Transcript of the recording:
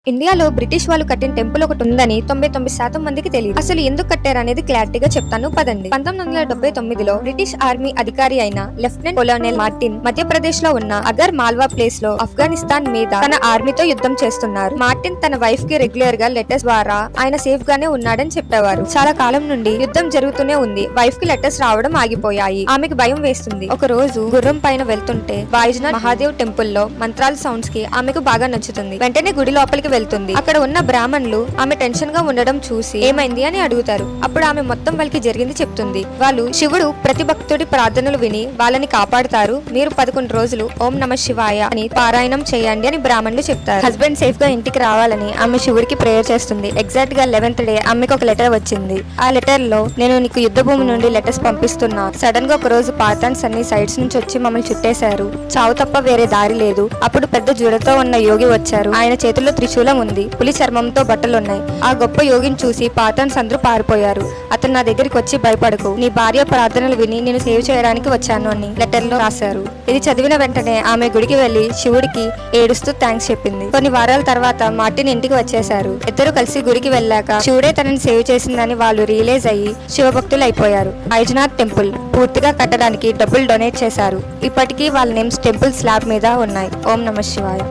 ఇండియాలో బ్రిటిష్ వాళ్ళు కట్టిన టెంపుల్ ఒకటి ఉందని 99% మందికి తెలియదు. అసలు ఎందుకు కట్టారు అనేది క్లారిటీగా చెప్తాను పదండి. 1979లో బ్రిటిష్ ఆర్మీ అధికారి అయిన లెఫ్టినెంట్ కొలోనెల్ మార్టిన్ మధ్యప్రదేశ్ లో ఉన్న అగర్ మాల్వా ప్లేస్ లో ఆఫ్ఘనిస్తాన్ మీద తన ఆర్మీతో యుద్ధం చేస్తున్నారు. మార్టిన్ తన వైఫ్ కి రెగ్యులర్ గా లెటర్స్ ద్వారా ఆయన సేఫ్ గానే ఉన్నాడని చెప్పేవారు. చాలా కాలం నుండి యుద్ధం జరుగుతూనే ఉంది. వైఫ్ కి లెటర్స్ రావడం ఆగిపోయాయి. ఆమెకు భయం వేస్తుంది. ఒక రోజు గుర్రం పైన వెళ్తుంటే బాయిజ్నాథ్ మహాదేవ్ టెంపుల్ లో మంత్రాల సౌండ్స్ కి ఆమెకు బాగా నచ్చుతుంది. వెంటనే గుడి లోపలికి వెళ్తుంది. అక్కడ ఉన్న బ్రాహ్మణులు ఆమె టెన్షన్ గా ఉండడం చూసి ఏమైంది అని అడుగుతారు. అప్పుడు ఆమె మొత్తం వాళ్ళకి జరిగింది చెప్తుంది. వాళ్ళు శివుడు ప్రతి భక్తుడి ప్రార్థనలు విని వాళ్ళని కాపాడుతారు. మీరు 11 రోజులు ఓం నమ శివాయ అని పారాయణం చేయండి అని బ్రాహ్మణులు చెప్తారు. హస్బెండ్ సేఫ్ గా ఇంటికి రావాలని ఆమె శివుడికి ప్రేయర్ చేస్తుంది. ఎగ్జాక్ట్ గా 11th డే ఆమెకు ఒక లెటర్ వచ్చింది. ఆ లెటర్ లో నేను నీకు యుద్ధ భూమి నుండి లెటర్స్ పంపిస్తున్నా. సడన్ గా ఒక రోజు పాతాన్స్ అన్ని సైడ్స్ నుంచి వచ్చి మమ్మల్ని చుట్టేశారు. చావు తప్ప వేరే దారి లేదు. అప్పుడు పెద్ద జుడతో ఉన్న యోగి వచ్చారు. ఆయన చేతుల్లో త్రిశూలం ఉంది. పులి చర్మంతో బట్టలున్నాయి. ఆ గొప్ప యోగిని చూసి పాతాన్స్ అందరూ పారిపోయారు. అతను నా దగ్గరికి వచ్చి భయపడకు, నీ భార్య ప్రార్థనలు విని నేను సేవ్ చేయడానికి వచ్చాను అని లెటర్ లో రాశారు. ఇది చదివిన వెంటనే ఆమె గుడికి వెళ్లి శివుడికి ఏడుస్తూ థ్యాంక్స్ చెప్పింది. కొన్ని వారాల తర్వాత మార్టిన్ ఇంటికి వచ్చేశారు. ఇద్దరు కలిసి గుడికి వెళ్ళాక శివుడే తనని సేవ్ చేసిందని వాళ్ళు రియలైజ్ అయ్యి శివభక్తులు అయిపోయారు. బైజ్నాథ్ టెంపుల్ పూర్తిగా కట్టడానికి డబ్బులు డొనేట్ చేశారు. ఇప్పటికీ వాళ్ళ నేమ్స్ టెంపుల్ స్లాబ్ మీద ఉన్నాయి. ఓం నమ శివాయ.